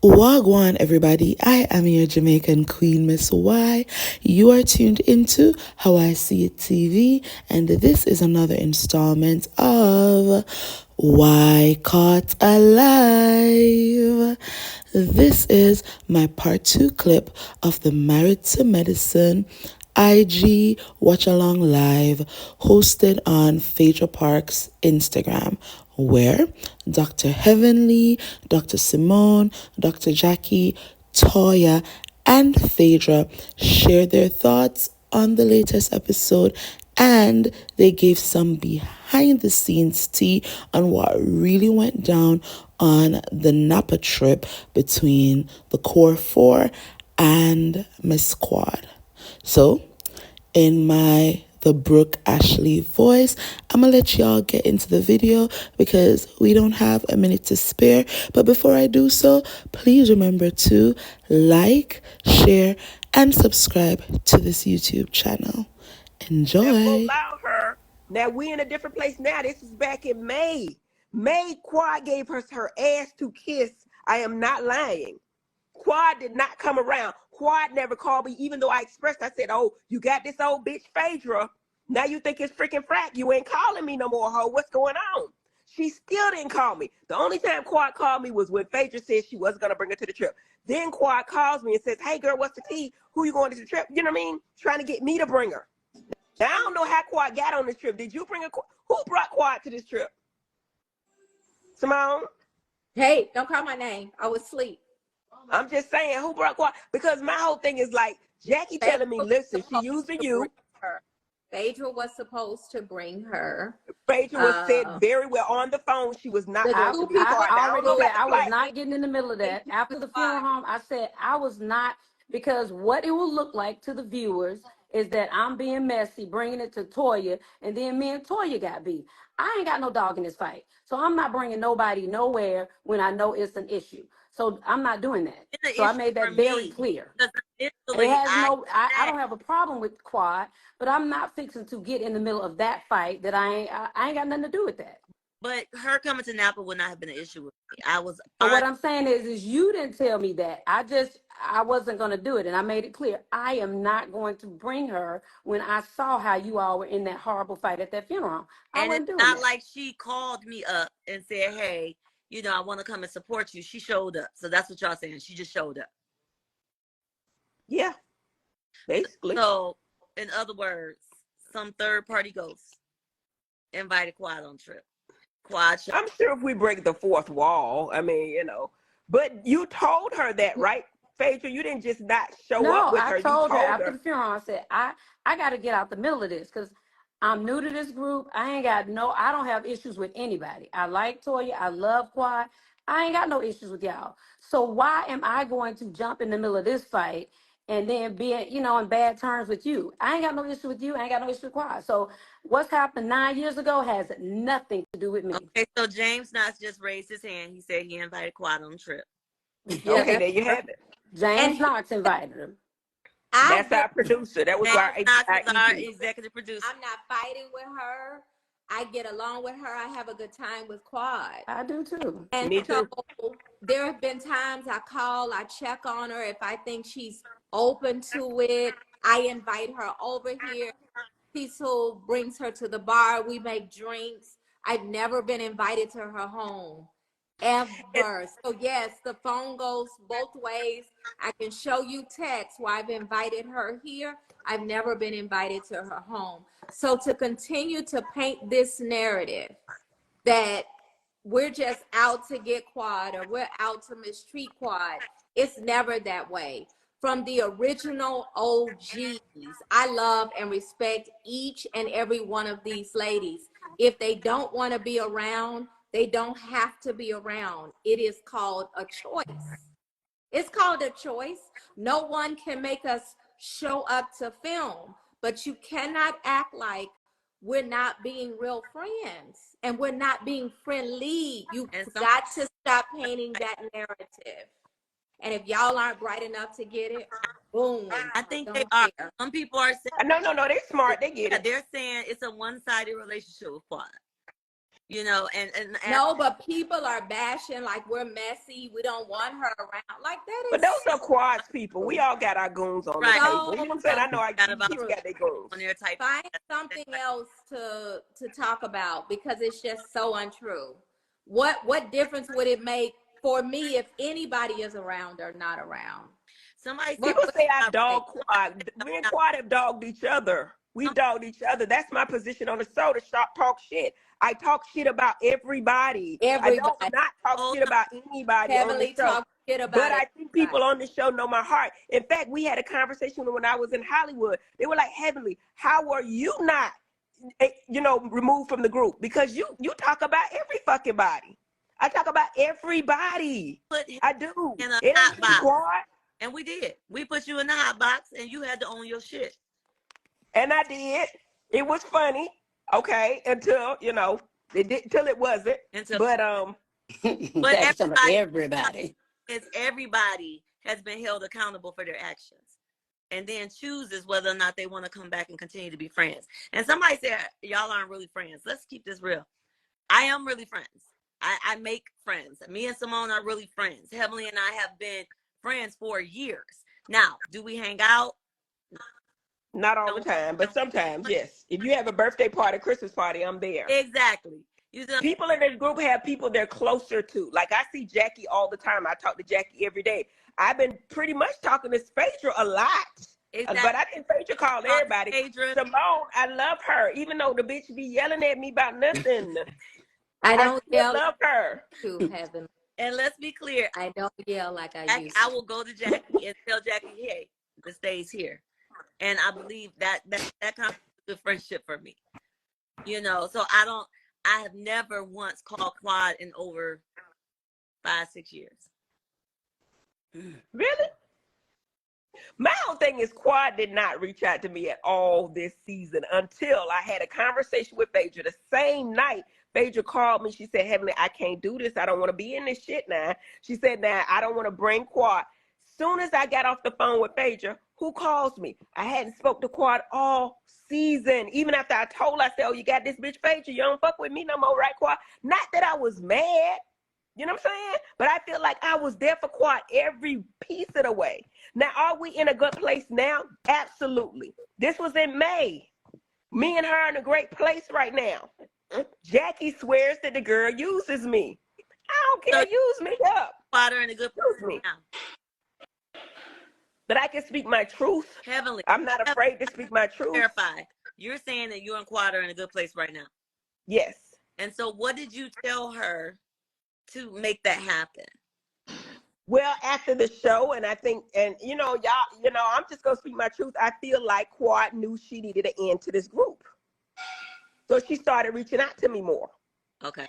Wagwan, everybody. I am your Jamaican queen, Miss Y. You are tuned into How I See It TV, and this is another installment of Why Caught Alive. This is my part 2 clip of the Married to Medicine IG Watch Along Live hosted on Phaedra Park's Instagram, where Dr. Heavenly, Dr. Simone, Dr. Jackie, Toya, and Phaedra shared their thoughts on the latest episode, and they gave some behind the scenes tea on what really went down on the Napa trip between the Core 4 and Miss Quad. So, in the Brooke Ashley voice, I'm gonna let y'all get into the video because we don't have a minute to spare. But before I do so, please remember to like, share, and subscribe to this YouTube channel. Enjoy. Allow her. Now we in a different place now. This is back in May. May Quad gave her ass to kiss. I am not lying. Quad did not come around. Quad never called me, even though I expressed. I said, "Oh, you got this old bitch Phaedra. Now you think it's freaking frack. You ain't calling me no more, ho. What's going on?" She still didn't call me. The only time Quad called me was when Phaedra said she wasn't gonna bring her to the trip. Then Quad calls me and says, "Hey girl, what's the tea? Who you going to the trip?" You know what I mean? Trying to get me to bring her. Now, I don't know how Quad got on this trip. Did you bring a Quad? Who brought Quad to this trip? Simone? Hey, don't call my name. I was asleep. I'm just saying, who brought Quad? Because my whole thing is like, Jackie telling me, listen, she using you. Phaedra was supposed to bring her. Phaedra was said very well on the phone. She was not going to be part. I already said I was not getting in the middle of that. After the funeral home, I said I was not, because what it will look like to the viewers is that I'm being messy, bringing it to Toya, and then me and Toya got beat. I ain't got no dog in this fight. So I'm not bringing nobody nowhere when I know it's an issue. So I'm not doing that. So I made that very clear. It has I don't have a problem with Quad, but I'm not fixing to get in the middle of that fight that I ain't got nothing to do with that. But her coming to Napa would not have been an issue with me. But what I'm saying is you didn't tell me that. I wasn't going to do it. And I made it clear. I am not going to bring her when I saw how you all were in that horrible fight at that funeral. And it's not like she called me up and said, hey, I want to come and support you. She showed up. So that's what y'all saying. She just showed up. Yeah. Basically. So, in other words, some third party ghost invited Quad on trip. Quad show. I'm sure if we break the fourth wall, I mean, but you told her that, right, Phaedra? You didn't just not show up with her. No, I told her after the funeral, I said, I got to get out the middle of this because I'm new to this group. I don't have issues with anybody. I like Toya. I love Quad. I ain't got no issues with y'all. So why am I going to jump in the middle of this fight and then be, in bad terms with you? I ain't got no issue with you. I ain't got no issue with Quad. So what's happened 9 years ago has nothing to do with me. Okay, so James Knox just raised his hand. He said he invited Quad on the trip. Okay, there you have it. James Knox invited him. That's our producer. That was our executive producer. I'm not fighting with her. I get along with her. I have a good time with Quad. I do too. And so there have been times I call, I check on her. If I think she's open to it, I invite her over here. Cecil brings her to the bar. We make drinks. I've never been invited to her home. Ever. So yes, the phone goes both ways. I can show you text where I've invited her here. I've never been invited to her home. So to continue to paint this narrative that we're just out to get Quad or we're out to mistreat Quad, it's never that way. From the original OGs, I love and respect each and every one of these ladies. If they don't want to be around, they don't have to be around. It is called a choice. It's called a choice. No one can make us show up to film, but you cannot act like we're not being real friends and we're not being friendly. You've got to stop painting that narrative. And if y'all aren't bright enough to get it, boom. I think they are. Some people are saying, no, they're smart. They get it. They're saying it's a one-sided relationship with Quad. You know, and No, but people are bashing like we're messy. We don't want her around. Like that But is those are Quad's people. We all got our goons on the right. table. You know what I'm saying? so I know Got each about people true. got their goons. on their type. Find something else to talk about because it's just so untrue. What difference would it make for me if anybody is around or not around? Somebody said What People what say I not right. dog Quad. Me and Quad have dogged each other. We've dogged each other. That's my position on the show, to talk shit. I talk shit about everybody. I don't everybody not talk Hold shit on. about anybody on the heavily show. talk shit But about I think everybody. people on the show know my heart. In fact, we had a conversation when I was in Hollywood. They were like, Heavenly, how are you not, removed from the group? Because you talk about every fucking body. I talk about everybody. Put him I do. in a It hot ain't just box, Quad. and we did. We put you in the hot box, and you had to own your shit. And I did. It was funny, okay, until it did, till it wasn't. Until, But but That's some everybody everybody. is everybody has been held accountable for their actions, and then chooses whether or not they want to come back and continue to be friends. And somebody said y'all aren't really friends. Let's keep this real. I am really friends. I make friends. Me and Simone are really friends. Heavenly and I have been friends for years. Now, do we hang out? not all the No. time, but sometimes, yes. If you have a birthday party, Christmas party, I'm there. Exactly. You know, People in this group have people they're closer to. Like I see Jackie all the time. I talk to Jackie every day. I've been pretty much talking to Phaedra a lot. exactly. But I think Phaedra called everybody. Phaedra. Simone, I love her. Even though the bitch be yelling at me about nothing, I I don't still yell love her. to heaven. And let's be clear, I don't yell like I used I to. will go to Jackie and tell Jackie, hey, the stays here. And I believe that kind of good friendship for me. You know, so I have never once called Quad in over 5-6 years. Really? My whole thing is Quad did not reach out to me at all this season until I had a conversation with Phaedra. The same night, Phaedra called me. She said, Heavenly, I can't do this. I don't want to be in this shit now. She said, now I don't want to bring Quad. Soon as I got off the phone with Phaedra, who calls me? I hadn't spoke to Quad all season. Even after I told her, I said, oh, you got this bitch Phaedra. You don't fuck with me no more, right, Quad? Not that I was mad. You know what I'm saying? But I feel like I was there for Quad every piece of the way. Now, are we in a good place now? Absolutely. This was in May. Me and her are in a great place right now. Jackie swears that the girl uses me. I don't care. So use me up. Quad are in a good Use place me. now. But I can speak my truth. Heavenly. I'm not afraid to speak my truth. Clarify. You're saying that you and Quad are in a good place right now. Yes. And so what did you tell her to make that happen? Well, after the show, and I think, and y'all, I'm just gonna speak my truth. I feel like Quad knew she needed an end to this group, so she started reaching out to me more. Okay.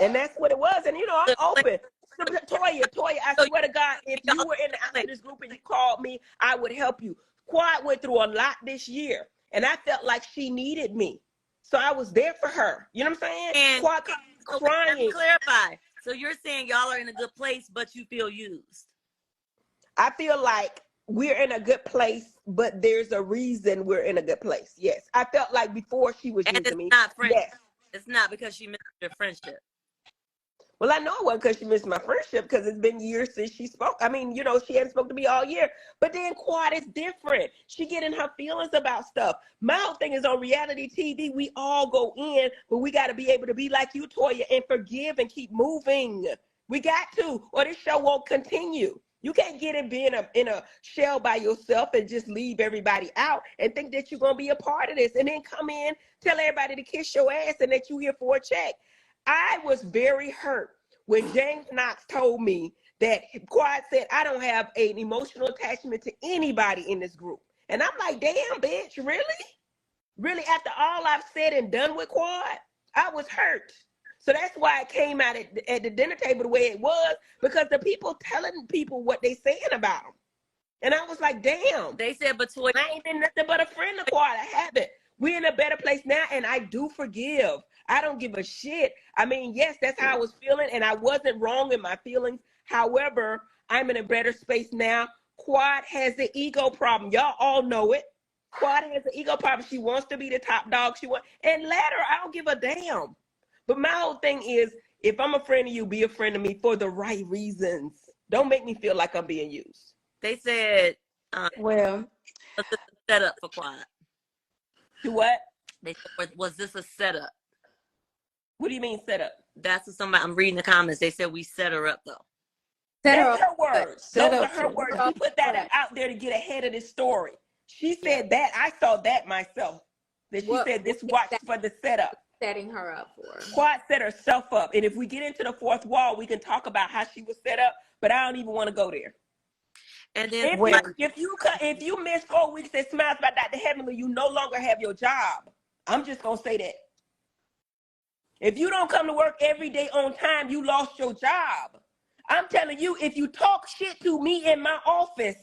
And that's what it was. And I'm open. Toya, I swear to God, if you were in this group and you called me, I would help you. Quad went through a lot this year, and I felt like she needed me, so I was there for her. You know what I'm saying? And Quad crying. Clarify. So you're saying y'all are in a good place, but you feel used. I feel like we're in a good place, but there's a reason we're in a good place. Yes. I felt like before she was using me. Not friendship. Yes. It's not because she missed your friendship. Well, I know it wasn't because she missed my friendship, because it's been years since she spoke. I mean, she hadn't spoken to me all year. But then Quad is different. She getting her feelings about stuff. My whole thing is on reality TV, we all go in, but we got to be able to be like you, Toya, and forgive and keep moving. We got to, or this show won't continue. You can't get in being in a shell by yourself and just leave everybody out and think that you're going to be a part of this and then come in, tell everybody to kiss your ass and that you're here for a check. I was very hurt when James Knox told me that Quad said, I don't have an emotional attachment to anybody in this group. And I'm like, damn, bitch, really? Really, after all I've said and done with Quad, I was hurt. So that's why it came out at the dinner table the way it was, because the people telling people what they saying about them. And I was like, damn. They said, but Toya, I ain't been nothing but a friend of Quad. I haven't. We're in a better place now, and I do forgive. I don't give a shit. I mean, yes, that's how I was feeling, and I wasn't wrong in my feelings. However, I'm in a better space now. Quad has the ego problem. Y'all all know it. Quad has the ego problem. She wants to be the top dog. And let her. I don't give a damn. But my whole thing is, if I'm a friend of you, be a friend of me for the right reasons. Don't make me feel like I'm being used. They said Well, was this a setup for Quad? Do what? They said, was this a setup? What do you mean set up? That's what somebody, I'm reading the comments. They said we set her up though. Set her That's up. her words. set Those are up her for words. Set her She up put for that what? out there to get ahead of this story. She Yeah. said that. I saw that myself. That she said What this is watch that for the setup. setting her up for? Quad set herself up. And if we get into the fourth wall, we can talk about how she was set up. But I don't even want to go there. And then If you like, well. if you miss 4 weeks at Smiles by Dr. Heavenly, you no longer have your job. I'm just gonna say that. If you don't come to work every day on time, you lost your job. I'm telling you, if you talk shit to me in my office,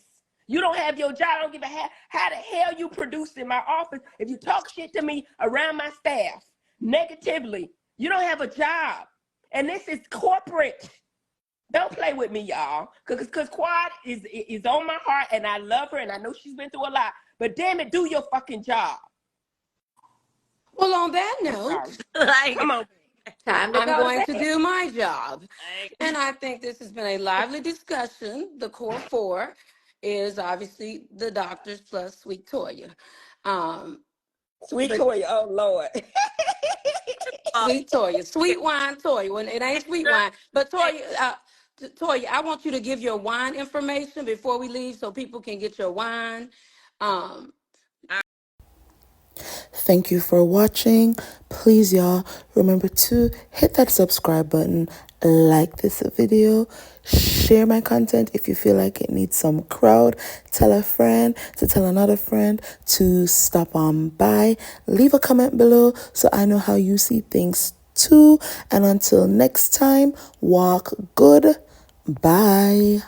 you don't have your job. I don't give a how the hell you produce in my office. If you talk shit to me around my staff negatively, you don't have a job. And this is corporate. Don't play with me, y'all. Cause Quad is on my heart and I love her and I know she's been through a lot. But damn it, do your fucking job. Well, on that I'm note, sorry. like, Come on. Time to I'm go to going bed. to do my job. like And I think this has been a lively discussion. The core four is obviously the doctors plus Sweet Toya. Um, Sweet but Toya, oh Lord. Sweet Toya, sweet wine Toya. When it ain't sweet wine, but Toya, Toya, I want you to give your wine information before we leave, so people can get your wine. Um, Thank you for watching. Please, y'all, remember to hit that subscribe button, like this video, share my content if you feel like it needs some crowd, tell a friend to tell another friend to stop on by, leave a comment below so I know how you see things too. And until next time, walk good. Bye.